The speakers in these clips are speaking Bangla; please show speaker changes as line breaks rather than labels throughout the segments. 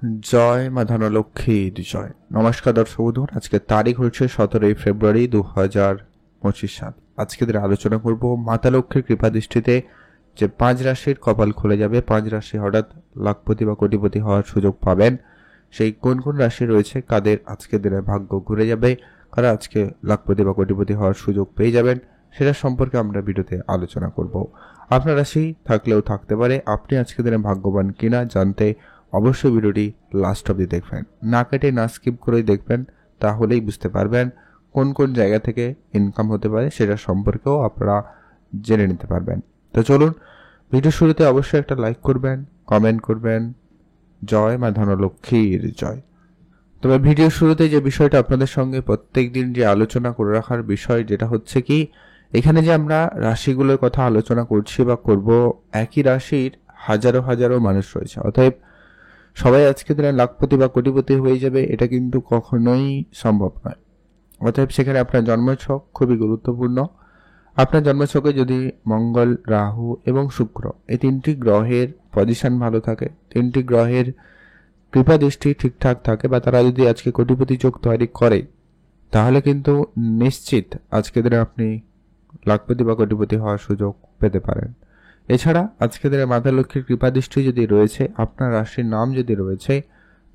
জয় মা ধনলক্ষ্মীর জয়। নমস্কার দর্শক বন্ধু, আজকে তারিখ হচ্ছে 17 ফেব্রুয়ারি 2025 সাল। আজকে আলোচনা করব মাতা লক্ষ্মীর কৃপা দৃষ্টিতে যে 5 রাশির কপাল খুলে যাবে, 5 রাশি হঠাৎ লাখপতি বা কোটিপতি হওয়ার সুযোগ পাবেন। সেই কোন কোন রাশি রয়েছে, কাদের আজকে দিনে ভাগ্য ঘুরে যাবে, কারা আজকে লাখপতি বা কোটিপতি হওয়ার সুযোগ পেয়ে যাবেন, সেটা সম্পর্কে আমরা ভিডিওতে আলোচনা করব। আপনার রাশি থাকলেও থাকতে পারে, আপনি আজকে দিনে ভাগ্যবান কিনা জানতে অবশ্যই ভিডিওটি লাস্ট অবধি দেখবেন, না কেটে না স্কিপ করেই দেখবেন, তাহলেই বুঝতে পারবেন কোন কোন জায়গা থেকে ইনকাম হতে পারে সেটা সম্পর্কেও আপনারা জেনে নিতে পারবেন। তো চলুন, ভিডিও শুরুতে অবশ্যই একটা লাইক করবেন, কমেন্ট করবেন। জয় মা ধনলক্ষ্মীর জয়। তবে ভিডিও শুরুতে যে বিষয়টা আপনাদের সঙ্গে প্রত্যেক দিন যে আলোচনা করে রাখার বিষয়, যেটা হচ্ছে কি, এখানে যে আমরা রাশিগুলোর কথা আলোচনা করছি বা করব, একই রাশির হাজারো হাজারো মানুষ রয়েছে। অতএব সবাই আজকে দিনে লাখপতি বা কোটিপতি হয়ে যাবে, এটা কিন্তু কখনোই সম্ভব নয়। অতএব সেখানে আপনার জন্মছক খুবই গুরুত্বপূর্ণ। আপনার জন্মছকে যদি মঙ্গল, রাহু এবং শুক্র এই 3টি গ্রহের পজিশন ভালো থাকে, 3টি গ্রহের কৃপা দৃষ্টি ঠিকঠাক থাকে, বা তারা যদি আজকে কোটিপতি যোগ তৈরি করে, তাহলে কিন্তু নিশ্চিত আজকে দিনে আপনি লাখপতি বা কোটিপতি হওয়ার সুযোগ পেতে পারেন। এছাড়া আজকে দিনে মাতা লক্ষ্মীর কৃপা দৃষ্টি যদি রয়েছে, আপনার রাশির নাম যদি রয়েছে,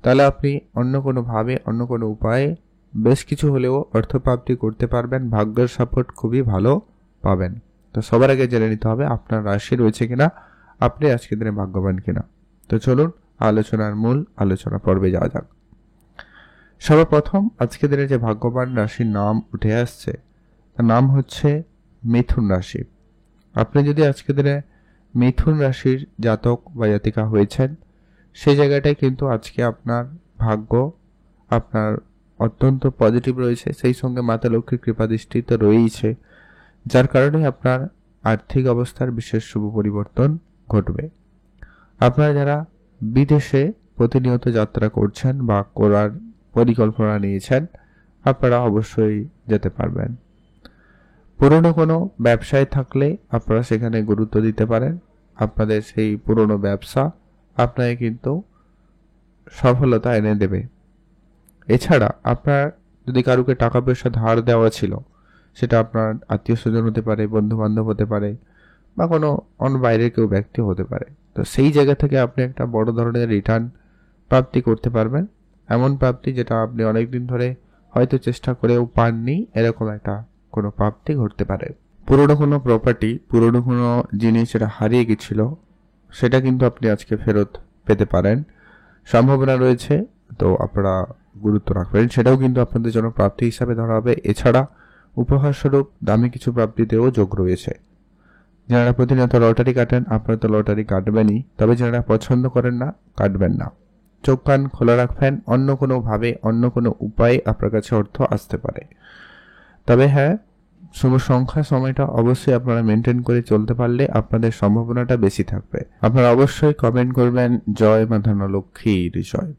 তাহলে আপনি অন্য কোনোভাবে অন্য কোনো উপায়ে বেশ কিছু হলেও অর্থপ্রাপ্তি করতে পারবেন। ভাগ্যের সাপোর্ট খুবই ভালো পাবেন। তো সবার আগে জেনে নিতে হবে আপনার রাশি রয়েছে কিনা, আপনি আজকে দিনে ভাগ্যবান কিনা। তো চলুন আলোচনার মূল আলোচনা পর্বে যাওয়া যাক। সর্বপ্রথম আজকে দিনে যে ভাগ্যবান রাশির নাম উঠে আসছে, তার নাম হচ্ছে মিথুন রাশি। আপনি যদি আজকে দিনে মিথুন রাশির জাতক বা জাতিকা হয়েছেন, সেই জায়গাটায় কিন্তু আজকে আপনার ভাগ্য আপনার অত্যন্ত পজিটিভ রয়েছে। সেই সঙ্গে মাতা লক্ষ্মীর কৃপা দৃষ্টি তো রয়েইছে, যার কারণে আপনার আর্থিক অবস্থার বিশেষ শুভ পরিবর্তন ঘটবে। আপনারা যারা বিদেশে প্রতিনিয়ত যাত্রা করছেন বা করার পরিকল্পনা নিয়েছেন, আপনারা অবশ্যই যেতে পারবেন। পুরনো কোনো ব্যবসায় থাকলে আপনারা সেখানে গুরুত্ব দিতে পারেন। আপনাদের সেই পুরনো ব্যবসা আপনাকে কিন্তু সফলতা এনে দেবে। এছাড়া আপনার যদি কারুকে টাকা পয়সা ধার দেওয়া ছিল, সেটা আপনার আত্মীয় স্বজন হতে পারে, বন্ধু বান্ধব হতে পারে, বা কোনো অন্য বাইরের কেউ ব্যক্তি হতে পারে, তো সেই জায়গা থেকে আপনি একটা বড় ধরনের রিটার্ন প্রাপ্তি করতে পারবেন। এমন প্রাপ্তি যেটা আপনি অনেকদিন ধরে হয়তো চেষ্টা করেও পাননি, এরকম একটা কোনো প্রাপ্তি ঘটতে পারে। পুরনো কোনো প্রপার্টি, পুরনো কোনো জিনিস যেটা হারিয়ে গেছিল, সেটা কিন্তু আপনি আজকে ফেরত পেতে পারেন, সম্ভাবনা রয়েছে। তো আপনারা গুরুত্ব রাখবেন, সেটাও কিন্তু আপনাদের জন্য প্রাপ্তি হিসাবে ধরা হবে। এছাড়া উপহার স্বরূপ দামি কিছু প্রাপ্তিতেও যোগ রয়েছে। যারা প্রতিনিয়ত লটারি কাটেন, আপনারা তো লটারি কাটবেনই, তবে যারা পছন্দ করেন না, কাটবেন না। চোখ কান খোলা রাখবেন, অন্য কোনোভাবে অন্য কোনো উপায়ে আপনার কাছে অর্থ আসতে পারে। তবে হ্যাঁ, শুভ সংখ্যা সময়টা অবশ্যই আপনারা মেনটেন করে চলতে পারলে আপনাদের সম্ভাবনাটা বেশি থাকবে। আপনারা অবশ্যই কমেন্ট করবেন জয় মা ধনলক্ষ্মীর জয়।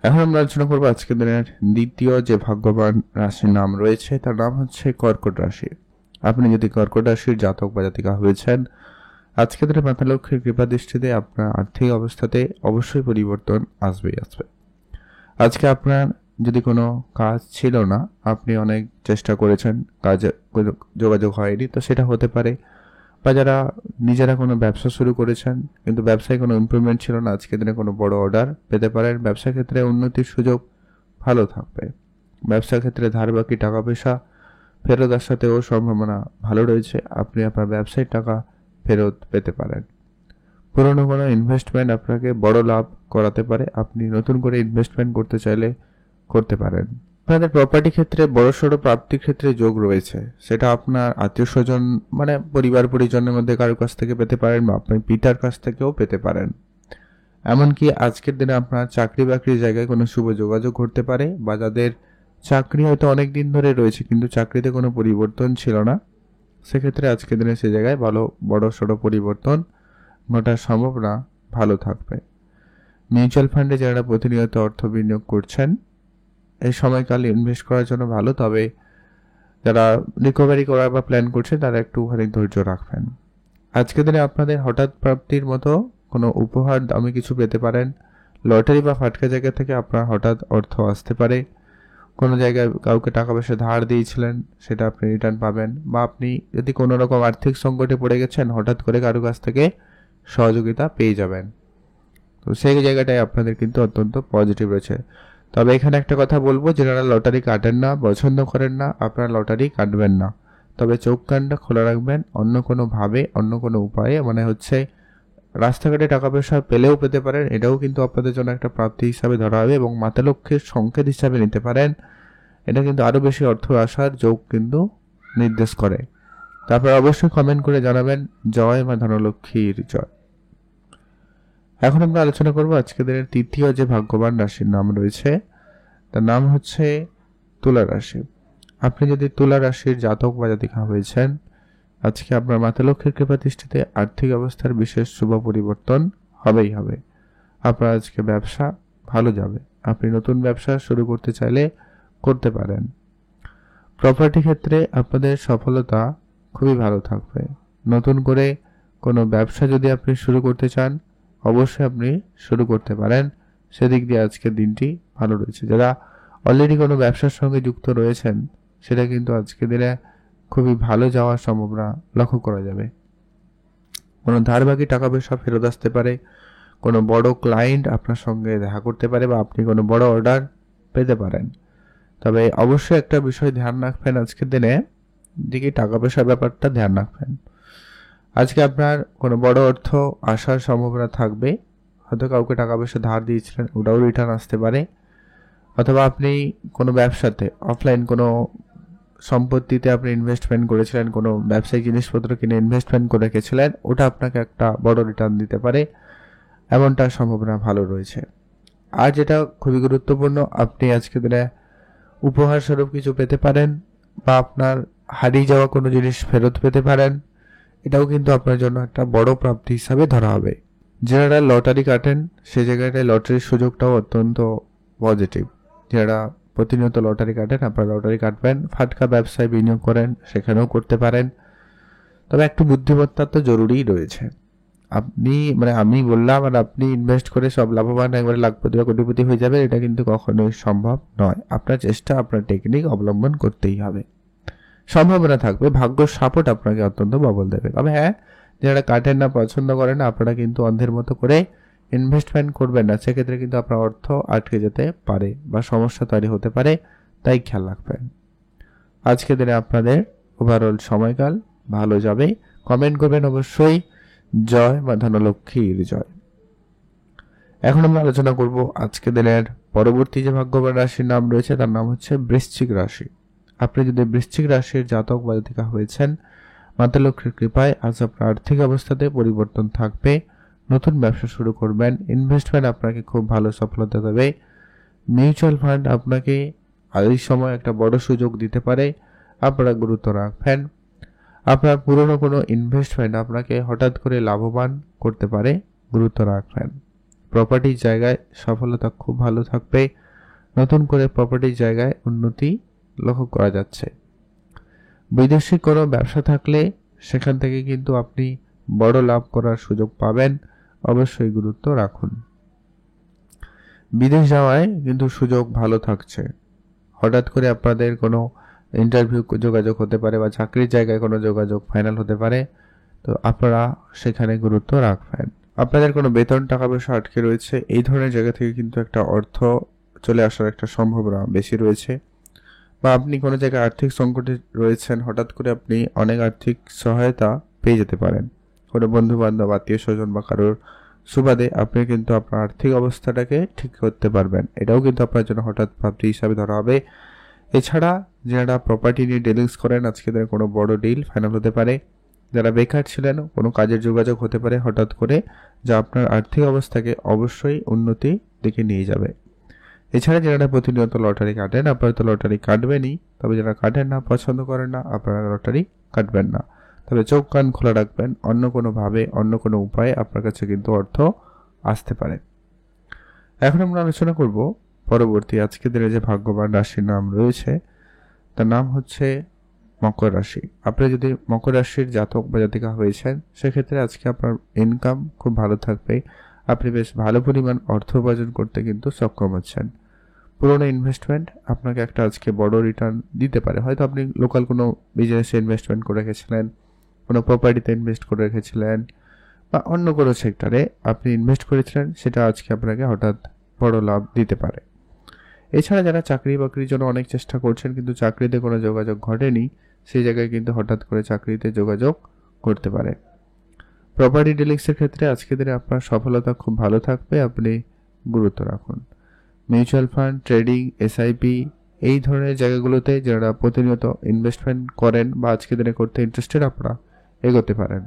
এখন আমরা আলোচনা করবো আজকের দিনের দ্বিতীয় যে ভাগ্যবান রাশির নাম রয়েছে, তার নাম হচ্ছে কর্কট রাশি। আপনি যদি কর্কট রাশির জাতক বা জাতিকা হয়েছেন, আজকের দিনে মাতা লক্ষ্মীর কৃপা দৃষ্টিতে আপনার আর্থিক অবস্থাতে অবশ্যই পরিবর্তন আসবেই আসবে। আজকে আপনার যদি কোনো কাজ ছিল না, আপনি অনেক চেষ্টা করেছেন, কাজে যোগাযোগ হয়নি, তো সেটা হতে পারে। বা যারা নিজেরা কোনো ব্যবসা শুরু করেছেন কিন্তু ব্যবসায় কোনো ইমপ্রুভমেন্ট ছিল না, আজকের দিনে কোনো বড় অর্ডার পেতে পারেন। ব্যবসা ক্ষেত্রে উন্নতির সুযোগ ভালো থাকবে। ব্যবসা ক্ষেত্রে ধার বাকি টাকা পয়সা ফেরত আসাতেও সম্ভাবনা ভালো রয়েছে, আপনি আপনার ব্যবসায় টাকা ফেরত পেতে পারেন। পুরনো কোনো ইনভেস্টমেন্ট আপনাকে বড় লাভ করাতে পারে, আপনি নতুন করে ইনভেস্টমেন্ট করতে চাইলে করতে পারেন। আপনাদের প্রপার্টি ক্ষেত্রে বড়সড় প্রাপ্তির ক্ষেত্রে যোগ রয়েছে, সেটা আপনার আত্মীয় স্বজন মানে পরিবার পরিজনের মধ্যে কারোর কাছ থেকে পেতে পারেন, বা আপনি পিতার কাছ থেকেও পেতে পারেন। এমনকি আজকের দিনে আপনার চাকরি বাকরির জায়গায় কোনো শুভ যোগাযোগ ঘটতে পারে, বা যাদের চাকরি হয়তো অনেক দিন ধরে রয়েছে কিন্তু চাকরিতে কোনো পরিবর্তন ছিল না, সেক্ষেত্রে আজকের দিনে সে জায়গায় ভালো বড়সড় পরিবর্তন ঘটার সম্ভাবনা ভালো থাকবে। মিউচুয়াল ফান্ডে যারা প্রতিনিয়ত অর্থ বিনিয়োগ করছেন, এই সময়কাল ইনভেস্ট করার জন্য ভালো, তবে যারা রিকভারি করার বা প্ল্যান করছেন তারা একটুখানি ধৈর্য রাখবেন। আজকের দিনে আপনাদের হঠাৎ প্রাপ্তির মতো কোনো উপহার দামি কিছু পেতে পারেন। লটারি বা ফাটকা জায়গা থেকে আপনার হঠাৎ অর্থ আসতে পারে। কোনো জায়গায় কাউকে টাকা পয়সা ধার দিয়েছিলেন, সেটা আপনি রিটার্ন পাবেন। বা আপনি যদি কোনো রকম আর্থিক সংকটে পড়ে গেছেন, হঠাৎ করে কারো কাছ থেকে সহযোগিতা পেয়ে যাবেন। তো সেই জায়গাটায় আপনাদের কিন্তু অত্যন্ত পজিটিভ রয়েছে। তবে এখানে একটা কথা বলবো, যারা লটারি কাটেন না, পছন্দ করেন না, আপনারা লটারি কাটবেন না। তবে চোখ কানটা খোলা রাখবেন, অন্য কোনোভাবে, অন্য কোনো উপায়ে, মানে হচ্ছে রাস্তাঘাটে টাকা পয়সা পেলেও পেতে পারেন, এটাও কিন্তু আপনাদের জন্য একটা প্রাপ্তি হিসাবে ধরা হবে এবং মাতা লক্ষ্মীর সংকেত হিসাবে নিতে পারেন। এটা কিন্তু আরও বেশি অর্থ আসার যোগ কিন্তু নির্দেশ করে। তারপর অবশ্যই কমেন্ট করে জানাবেন জয় মা ধনলক্ষ্মীর জয়। এখন আমরা আলোচনা করব আজকে দিনের তৃতীয় যে ভাগ্যবান রাশির নাম রয়েছে, তার নাম হচ্ছে তুলা রাশি। আপনি যদি তুলা রাশির জাতক বা জাতিকা হয়েছেন, আজকে আপনার মাতা লক্ষ্মীর কৃপা দৃষ্টিতে আর্থিক অবস্থার বিশেষ শুভ পরিবর্তন হবেই হবে। আপনার আজকে ব্যবসা ভালো যাবে। আপনি নতুন ব্যবসা শুরু করতে চাইলে করতে পারেন। প্রপার্টি ক্ষেত্রে আপনাদের সফলতা খুবই ভালো থাকবে। নতুন করে কোনো ব্যবসা যদি আপনি শুরু করতে চান, অবশ্যই আপনি শুরু করতে পারেন। সেদিক দিয়ে আজকের দিনটি ভালো রয়েছে। যারা অলরেডি কোনো ব্যবসার সঙ্গে যুক্ত রয়েছেন, সেটা কিন্তু আজকের দিনে খুবই ভালো যাওয়ার সম্ভাবনা লক্ষ্য করা যাবে। কোনো ধারবাকি টাকা পয়সা ফেরত আসতে পারে, কোনো বড় ক্লায়েন্ট আপনার সঙ্গে দেখা করতে পারে, বা আপনি কোনো বড় অর্ডার পেতে পারেন। তবে অবশ্যই একটা বিষয় ধ্যান রাখবেন, আজকের দিনে দিকে টাকা পয়সার ব্যাপারটা ধ্যান রাখবেন। আজকে আপনার কোনো বড় অর্থ আসার সম্ভাবনা থাকবে। হয়তো কাউকে টাকা পয়সা ধার দিয়েছিলেন, ওটাও রিটার্ন আসতে পারে। অথবা আপনি কোনো ব্যবসাতে অফলাইন কোনো সম্পত্তিতে আপনি ইনভেস্টমেন্ট করেছিলেন, কোনো ব্যবসায়িক জিনিসপত্র কিনে ইনভেস্টমেন্ট করে রেখেছিলেন, ওটা আপনাকে একটা বড় রিটার্ন দিতে পারে, এমনটার সম্ভাবনা ভালো রয়েছে। আর যেটা খুবই গুরুত্বপূর্ণ, আপনি আজকে দিনে উপহার স্বরূপ কিছু পেতে পারেন, বা আপনার হারিয়ে যাওয়া কোনো জিনিস ফেরত পেতে পারেন। এটাও কিন্তু আপনার জন্য একটা বড় প্রাপ্তি হিসাবে ধরা হবে। যারা লটারি কাটেন, সে জায়গাটায় লটারির সুযোগটাও অত্যন্ত পজিটিভ। যারা প্রতিনিয়ত লটারি কাটেন, আপনারা লটারি কাটবেন। ফাটকা ব্যবসায় বিনিয়োগ করেন, সেখানেও করতে পারেন। তবে একটু বুদ্ধিমত্তা তো জরুরিই রয়েছে। আমি বললাম আর আপনি ইনভেস্ট করে সব লাভবান একবারে লাখপতি বা কোটিপতি হয়ে যাবে, এটা কিন্তু কখনোই সম্ভব নয়। আপনার চেষ্টা, আপনার টেকনিক অবলম্বন করতেই হবে। সম্ভাবনা থাকবে, ভাগ্য সাপোর্ট আপনাকে অত্যন্ত প্রবল দেবে। তবে হ্যাঁ, যারা কাটেন না, পছন্দ করেন না, আপনারা কিন্তু অন্ধের মতো করে ইনভেস্টমেন্ট করবেন না। সেক্ষেত্রে কিন্তু আপনার অর্থ আটকে যেতে পারে বা সমস্যা তৈরি হতে পারে, তাই খেয়াল রাখবেন। আজকে দিনে আপনাদের ওভারঅল সময়কাল ভালো যাবে। কমেন্ট করবেন অবশ্যই জয় মা ধনলক্ষ্মীর জয়। এখন আমরা আলোচনা করব আজকে দিনের পরবর্তী যে ভাগ্যবান রাশির নাম রয়েছে, তার নাম হচ্ছে বৃশ্চিক রাশি। আপনি যদি বৃশ্চিক রাশির জাতক বা জাতিকা হয়েছেন, মাতা লক্ষ্মীর কৃপায় আজ আপনার আর্থিক অবস্থাতে পরিবর্তন থাকবে। নতুন ব্যবসা শুরু করবেন। ইনভেস্টমেন্ট আপনাকে খুব ভালো সফলতা দেবে। মিউচুয়াল ফান্ড আপনাকে এই সময় একটা বড় সুযোগ দিতে পারে, আপনারা গুরুত্ব রাখবেন। আপনার পুরনো কোনো ইনভেস্টমেন্ট আপনাকে হঠাৎ করে লাভবান করতে পারে, গুরুত্ব রাখবেন। প্রপার্টির জায়গায় সফলতা খুব ভালো থাকবে। নতুন করে প্রপার্টির জায়গায় উন্নতি লক্ষ্য করা যাচ্ছে। বিদেশি কোনো ব্যবসা থাকলে সেখান থেকে কিন্তু আপনি বড় লাভ করার সুযোগ পাবেন, অবশ্যই গুরুত্ব রাখুন। বিদেশ যাওয়ায় কিন্তু সুযোগ ভালো থাকছে। হঠাৎ করে আপনাদের কোনো ইন্টারভিউ যোগাযোগ হতে পারে, বা চাকরির জায়গায় কোনো যোগাযোগ ফাইনাল হতে পারে, তো আপনারা সেখানে গুরুত্ব রাখবেন। আপনাদের কোনো বেতন টাকা পয়সা আটকে রয়েছে, এই ধরনের জায়গা থেকে কিন্তু একটা অর্থ চলে আসার একটা সম্ভাবনা বেশি রয়েছে। বা আপনি কোনো জায়গায় আর্থিক সংকটে রয়েছেন, হঠাৎ করে আপনি অনেক আর্থিক সহায়তা পেয়ে যেতে পারেন। কোনো বন্ধু বান্ধব, আত্মীয় স্বজন বা কারোর সুবাদে আপনি কিন্তু আপনার আর্থিক অবস্থাটাকে ঠিক করতে পারবেন। এটাও কিন্তু আপনার জন্য হঠাৎ প্রাপ্তি হিসাবে ধরা হবে। এছাড়া যারা প্রপার্টি নিয়ে ডিলিংস করেন, আজকে তাদের কোনো বড় ডিল ফাইনাল হতে পারে। যারা বেকার ছিলেন, কোনো কাজের যোগাযোগ হতে পারে হঠাৎ করে, যা আপনার আর্থিক অবস্থাকে অবশ্যই উন্নতি দিকে নিয়ে যাবে। এছাড়া যারা প্রতিনিয়ত লটারি কাটেন, আপনারা তো লটারি কাটবেনই। তবে যারা কাটেন না, পছন্দ করেন না, আপনারা লটারি কাটবেন না। তবে চোখ কান খোলা রাখবেন, অন্য কোনোভাবে, অন্য কোনো উপায়ে আপনার কাছে কিন্তু অর্থ আসতে পারে। এখন আমরা আলোচনা করব পরবর্তী আজকে দিনে যে ভাগ্যবান রাশির নাম রয়েছে, তার নাম হচ্ছে মকর রাশি। আপনি যদি মকর রাশির জাতক বা জাতিকা হয়েছেন, সেক্ষেত্রে আজকে আপনার ইনকাম খুব ভালো থাকবে। আপনি বেশ ভালো পরিমাণ অর্থ উপার্জন করতে কিন্তু সক্ষম হচ্ছেন। পুরোনো ইনভেস্টমেন্ট আপনাকে একটা আজকে বড় রিটার্ন দিতে পারে। হয়তো আপনি লোকাল কোনো বিজনেসে ইনভেস্টমেন্ট করে রেখেছিলেন, কোনো প্রপার্টিতে ইনভেস্ট করে রেখেছিলেন, বা অন্য কোনো সেক্টরে আপনি ইনভেস্ট করেছিলেন, সেটা আজকে আপনাকে হঠাৎ বড় লাভ দিতে পারে। এছাড়া যারা চাকরি বাকরির জন্য অনেক চেষ্টা করছেন কিন্তু চাকরিতে কোনো যোগাযোগ ঘটেনি, সেই জায়গায় কিন্তু হঠাৎ করে চাকরিতে যোগাযোগ করতে পারে। প্রপার্টি ডিলিংসের ক্ষেত্রে আজকের দিনে আপনার সফলতা খুব ভালো থাকবে, আপনি গুরুত্ব রাখুন। মিউচুয়াল ফান্ড, ট্রেডিং, এসআইপি এই ধরনের জায়গাগুলোতে যারা প্রতিনিয়ত ইনভেস্টমেন্ট করেন বা আজকের দিনে করতে ইন্টারেস্টেড, আপনারা এগোতে পারেন।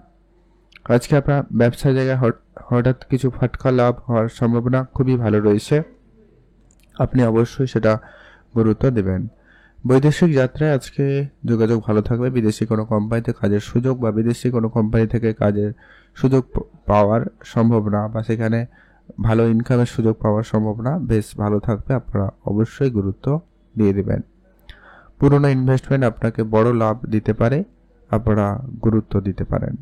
আজকে আপনার ব্যবসা জায়গায় হঠাৎ কিছু ফাটকা লাভ হওয়ার সম্ভাবনা খুবই ভালো রয়েছে, আপনি অবশ্যই সেটা গুরুত্ব দেবেন। বৈদেশিক যাত্রায় আজকে যোগাযোগ ভালো থাকবে। বিদেশি কোনো কোম্পানিতে কাজের সুযোগ বা বিদেশি কোনো কোম্পানি থেকে কাজের সুযোগ পাওয়ার সম্ভাবনা বা সেখানে ভালো ইনকামের সুযোগ পাওয়ার সম্ভাবনা বেশ ভালো থাকবে, আপনারা অবশ্যই গুরুত্ব দিয়ে দেবেন। পুরনো ইনভেস্টমেন্ট আপনাকে বড় লাভ দিতে পারে, আপনারা গুরুত্ব দিতে পারেন।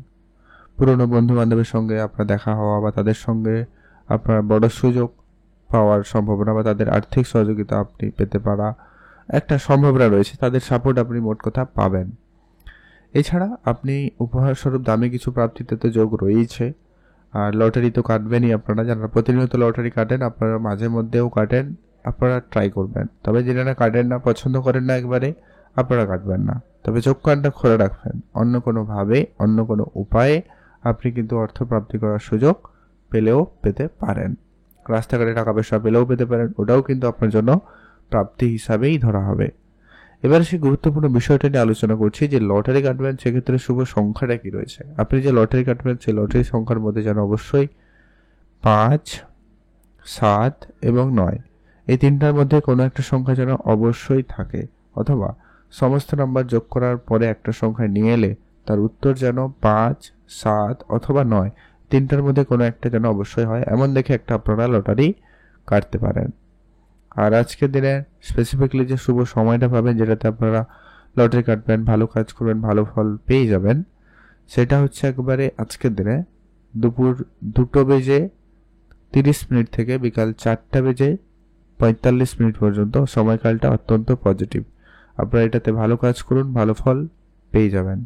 পুরনো বন্ধু বান্ধবের সঙ্গে আপনার দেখা হওয়া বা তাদের সঙ্গে আপনার বড় সুযোগ পাওয়ার সম্ভাবনা বা তাদের আর্থিক সহযোগিতা আপনি পেতে পারা একটা সম্ভাবনা রয়েছে, তাদের সাপোর্ট আপনি মোট কথা পাবেন। এছাড়া আপনি উপহারস্বরূপ দামি কিছু প্রাপ্তিতে তো যোগ রয়েছে। আর লটারি তো কাটবেনই, আপনারা যারা প্রতিনিয়ত লটারি কাটেন, আপনারা মাঝে মধ্যেও কাটেন, আপনারা ট্রাই করবেন। তবে যারা কাটেন না, পছন্দ করেন না একবারে, আপনারা কাটবেন না। তবে চোখ কানটা খোলা রাখবেন, অন্য কোনোভাবে অন্য কোনো উপায়ে আপনি কিন্তু অর্থ প্রাপ্তি করার সুযোগ পেতে পারেন। রাস্তাঘাটে টাকা পয়সা পেলেও পেতে পারেন, ওটাও কিন্তু আপনার জন্য প্রাপ্তি হিসাবেই ধরা হবে। এবার সেই গুরুত্বপূর্ণ বিষয়টা নিয়ে আলোচনা করছি যে লটারি কাটবেন, সেক্ষেত্রে শুভ সংখ্যাটা কি রয়েছে। আপনি যে লটারি কাটবেন সেই লটারি সংখ্যার মধ্যে যেন অবশ্যই 5, 7 এবং 9 এই তিনটার মধ্যে কোনো একটা সংখ্যা যেন অবশ্যই থাকে, অথবা সমস্ত নাম্বার যোগ করার পরে একটা সংখ্যা নিয়ে এলে তার উত্তর যেন 5, 7 অথবা 9 তিনটার মধ্যে কোনো একটা যেন অবশ্যই হয়, এমন দেখে একটা আপনারা লটারি কাটতে পারেন। আর আজকের দিনে স্পেসিফিকলি যে শুভ সময়টা পাবেন, যেটাতে আপনারা লটারি কাটবেন, ভালো কাজ করবেন, ভালো ফল পেয়ে যাবেন, সেটা হচ্ছে একবারে আজকের দিনে দুপুর 2:30 থেকে বিকাল 4:45 পর্যন্ত সময়কালটা অত্যন্ত পজিটিভ। আপনারা এটাতে ভালো কাজ করুন, ভালো ফল পেয়ে যাবেন।